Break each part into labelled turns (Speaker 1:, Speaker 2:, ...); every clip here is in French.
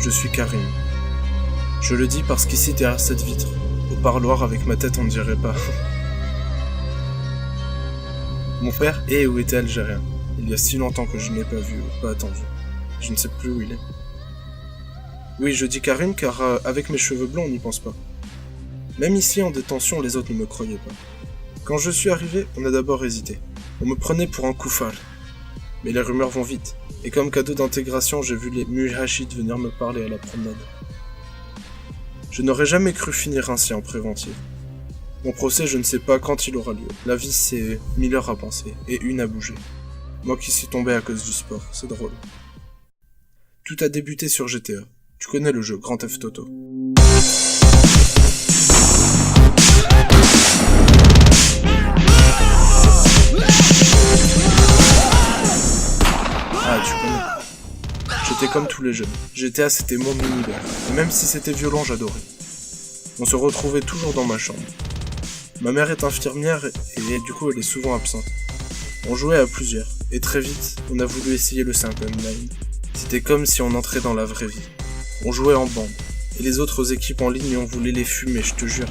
Speaker 1: Je suis Karim. Je le dis parce qu'ici, derrière cette vitre, au parloir avec ma tête, on ne dirait pas. Mon père est ou était algérien. Il y a si longtemps que je ne l'ai pas vu ou pas attendu. Je ne sais plus où il est. Oui, je dis Karim car avec mes cheveux blancs, on n'y pense pas. Même ici, en détention, les autres ne me croyaient pas. Quand je suis arrivé, on a d'abord hésité. On me prenait pour un koufal. Mais les rumeurs vont vite. Et comme cadeau d'intégration, j'ai vu les muhachids venir me parler à la promenade. Je n'aurais jamais cru finir ainsi en préventive. Mon procès, je ne sais pas quand il aura lieu. La vie, c'est 1000 heures à penser, et une à bouger. Moi qui suis tombé à cause du sport, c'est drôle. Tout a débuté sur GTA. Tu connais le jeu Grand Theft Auto. Ah, tu connais. J'étais comme tous les jeunes. GTA, c'était mon univers. Et même si c'était violent, j'adorais. On se retrouvait toujours dans ma chambre. Ma mère est infirmière et du coup elle est souvent absente. On jouait à plusieurs, et très vite, on a voulu essayer le simple online. C'était comme si on entrait dans la vraie vie. On jouait en bande, et les autres équipes en ligne on voulait les fumer, je te jure.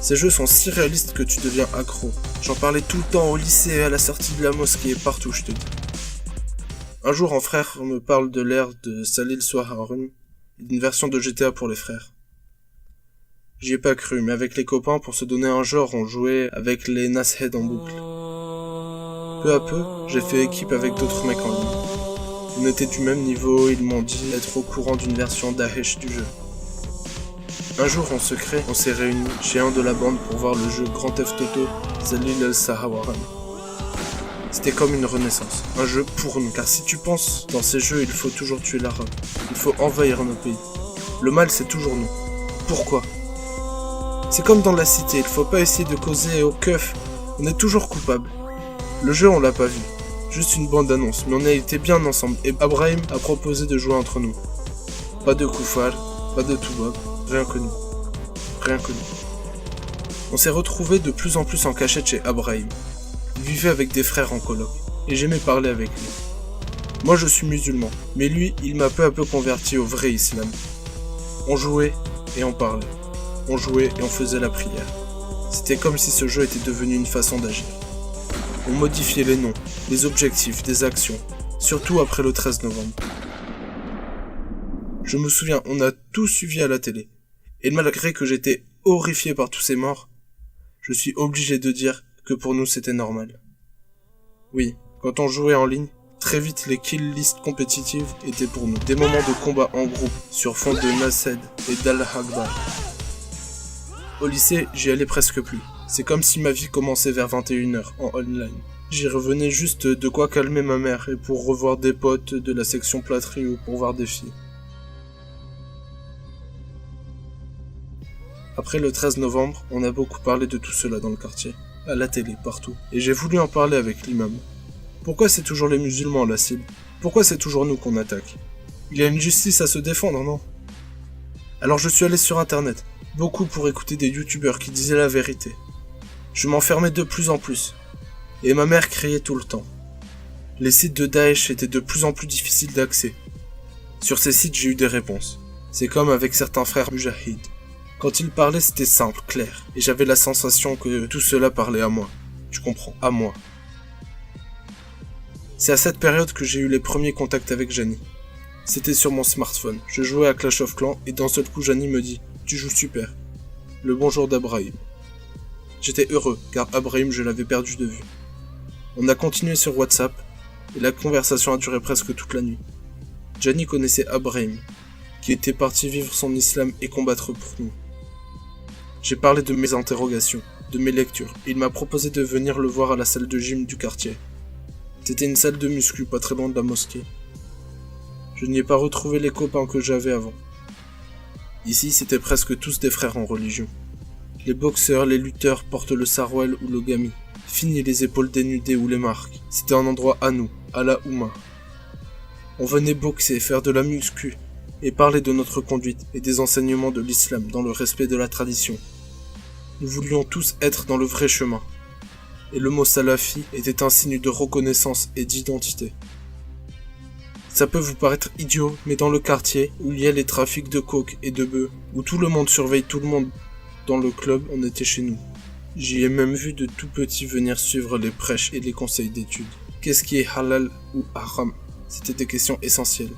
Speaker 1: Ces jeux sont si réalistes que tu deviens accro. J'en parlais tout le temps au lycée, à la sortie de la mosquée, et partout je te dis. Un jour un frère me parle de l'ère de Salil Soharun, d'une version de GTA pour les frères. J'y ai pas cru, mais avec les copains, pour se donner un genre, on jouait avec les Nasheed en boucle. Peu à peu, j'ai fait équipe avec d'autres mecs en ligne. Ils étaient du même niveau, ils m'ont dit être au courant d'une version Daesh du jeu. Un jour, en secret, on s'est réunis chez un de la bande pour voir le jeu Grand Theft Auto Salil al-Sahawaran. C'était comme une renaissance, un jeu pour nous, car si tu penses, dans ces jeux, il faut toujours tuer l'arabe. Il faut envahir nos pays. Le mal, c'est toujours nous. Pourquoi ? C'est comme dans la cité, il faut pas essayer de causer au keuf, on est toujours coupable. Le jeu on l'a pas vu, juste une bande annonce, mais on a été bien ensemble et Abraham a proposé de jouer entre nous. Pas de koufal, pas de toubab, rien que nous. Rien que nous. On s'est retrouvés de plus en plus en cachette chez Abraham. Il vivait avec des frères en coloc, et j'aimais parler avec lui. Moi je suis musulman, mais lui il m'a peu à peu converti au vrai islam. On jouait et on parlait. On jouait et on faisait la prière. C'était comme si ce jeu était devenu une façon d'agir. On modifiait les noms, les objectifs, des actions, surtout après le 13 novembre. Je me souviens, on a tout suivi à la télé. Et malgré que j'étais horrifié par tous ces morts, je suis obligé de dire que pour nous c'était normal. Oui, quand on jouait en ligne, très vite les kill lists compétitives étaient pour nous des moments de combat en groupe sur fond de Nasheed et d'Al-Akbar. Au lycée, j'y allais presque plus. C'est comme si ma vie commençait vers 21h en online. J'y revenais juste de quoi calmer ma mère et pour revoir des potes de la section plâtrerie ou pour voir des filles. Après le 13 novembre, on a beaucoup parlé de tout cela dans le quartier, à la télé, partout. Et j'ai voulu en parler avec l'imam. Pourquoi c'est toujours les musulmans la cible ? Pourquoi c'est toujours nous qu'on attaque ? Il y a une justice à se défendre, non ? Alors je suis allé sur internet. Beaucoup pour écouter des youtubeurs qui disaient la vérité. Je m'enfermais de plus en plus. Et ma mère criait tout le temps. Les sites de Daesh étaient de plus en plus difficiles d'accès. Sur ces sites, j'ai eu des réponses. C'est comme avec certains frères mujahids. Quand ils parlaient, c'était simple, clair. Et j'avais la sensation que tout cela parlait à moi. Tu comprends, à moi. C'est à cette période que j'ai eu les premiers contacts avec Jani. C'était sur mon smartphone. Je jouais à Clash of Clans et d'un seul coup, Jani me dit « Tu joues super. » Le bonjour d'Abraham. J'étais heureux, car Abraham, je l'avais perdu de vue. On a continué sur WhatsApp, et la conversation a duré presque toute la nuit. Jani connaissait Abraham, qui était parti vivre son islam et combattre pour nous. J'ai parlé de mes interrogations, de mes lectures, et il m'a proposé de venir le voir à la salle de gym du quartier. C'était une salle de muscu pas très loin de la mosquée. Je n'y ai pas retrouvé les copains que j'avais avant. Ici, c'était presque tous des frères en religion. Les boxeurs, les lutteurs portent le sarwal ou le gami. Fini les épaules dénudées ou les marques. C'était un endroit à nous, à la Oumma. On venait boxer, faire de la muscu, et parler de notre conduite et des enseignements de l'islam dans le respect de la tradition. Nous voulions tous être dans le vrai chemin. Et le mot salafi était un signe de reconnaissance et d'identité. Ça peut vous paraître idiot, mais dans le quartier, où il y a les trafics de coke et de bœufs, où tout le monde surveille tout le monde, dans le club, on était chez nous. J'y ai même vu de tout petit venir suivre les prêches et les conseils d'études. Qu'est-ce qui est halal ou haram? C'était des questions essentielles.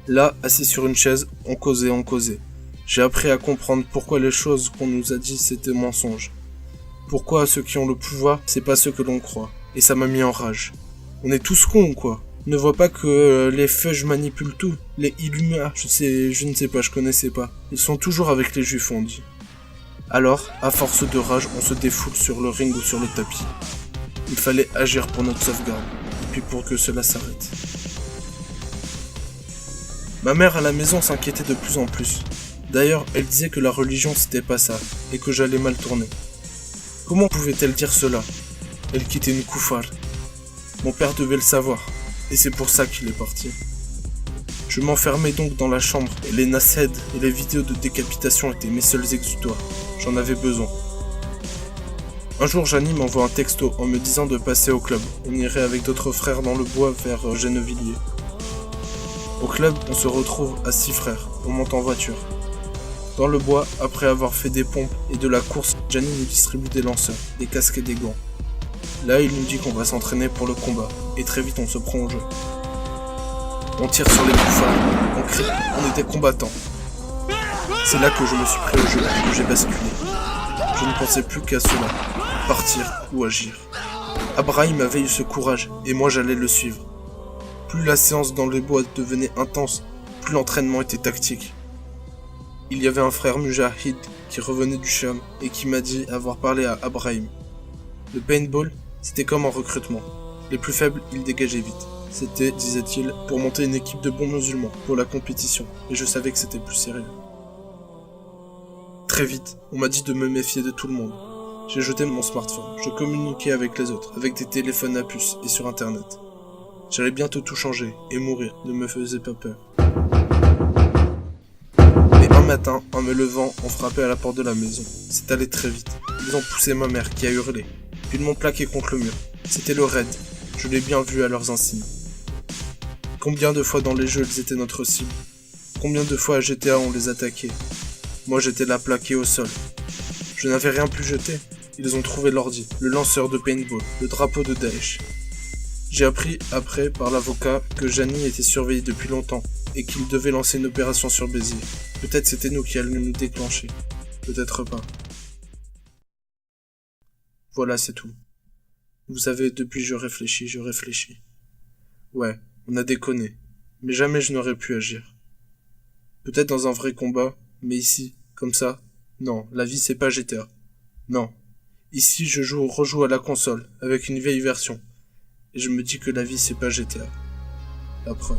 Speaker 1: Là, assis sur une chaise, on causait. J'ai appris à comprendre pourquoi les choses qu'on nous a dit c'était mensonges. Pourquoi ceux qui ont le pouvoir, c'est pas ceux que l'on croit. Et ça m'a mis en rage. On est tous cons, quoi. Ne vois pas que les feuges manipulent tout. Les Illumina, je ne sais pas, je connaissais pas. Ils sont toujours avec les juifs, on dit. Alors, à force de rage, on se défoule sur le ring ou sur le tapis. Il fallait agir pour notre sauvegarde, et puis pour que cela s'arrête. Ma mère à la maison s'inquiétait de plus en plus. D'ailleurs, elle disait que la religion c'était pas ça, et que j'allais mal tourner. Comment pouvait-elle dire cela? Elle quittait une koufar. Mon père devait le savoir, et c'est pour ça qu'il est parti. Je m'enfermais donc dans la chambre, et les nased et les vidéos de décapitation étaient mes seuls exutoires. J'en avais besoin. Un jour, Janie m'envoie un texto en me disant de passer au club. On irait avec d'autres frères dans le bois vers Gennevilliers. Au club, on se retrouve à 6 frères. On monte en voiture. Dans le bois, après avoir fait des pompes et de la course, Janie nous distribue des lanceurs, des casques et des gants. Là, il nous dit qu'on va s'entraîner pour le combat, et très vite on se prend au jeu. On tire sur les koufars, on crie, on était combattants. C'est là que je me suis pris au jeu et que j'ai basculé. Je ne pensais plus qu'à cela, partir ou agir. Abraham avait eu ce courage, et moi j'allais le suivre. Plus la séance dans les bois devenait intense, plus l'entraînement était tactique. Il y avait un frère Mujahid qui revenait du Sham et qui m'a dit avoir parlé à Abraham. Le paintball, c'était comme un recrutement. Les plus faibles, ils dégageaient vite. C'était, disait-il, pour monter une équipe de bons musulmans pour la compétition, et je savais que c'était plus sérieux. Très vite, on m'a dit de me méfier de tout le monde. J'ai jeté mon smartphone, je communiquais avec les autres, avec des téléphones à puce et sur internet. J'allais bientôt tout changer, et mourir ne me faisait pas peur. Mais un matin, en me levant, on frappait à la porte de la maison. C'est allé très vite. Ils ont poussé ma mère qui a hurlé. Puis ils m'ont plaqué contre le mur. C'était le raid. Je l'ai bien vu à leurs insignes. Combien de fois dans les jeux ils étaient notre cible? Combien de fois à GTA on les attaquait? Moi j'étais là plaqué au sol. Je n'avais rien pu jeter. Ils ont trouvé l'ordi, le lanceur de paintball, le drapeau de Daesh. J'ai appris après par l'avocat que Janie était surveillée depuis longtemps et qu'il devait lancer une opération sur Béziers. Peut-être c'était nous qui allions nous déclencher. Peut-être pas. Voilà, c'est tout. Vous savez, depuis je réfléchis. Ouais, on a déconné. Mais jamais je n'aurais pu agir. Peut-être dans un vrai combat, mais ici, comme ça, non, la vie c'est pas GTA. Non. Ici je rejoue à la console, avec une vieille version. Et je me dis que la vie c'est pas GTA. La preuve.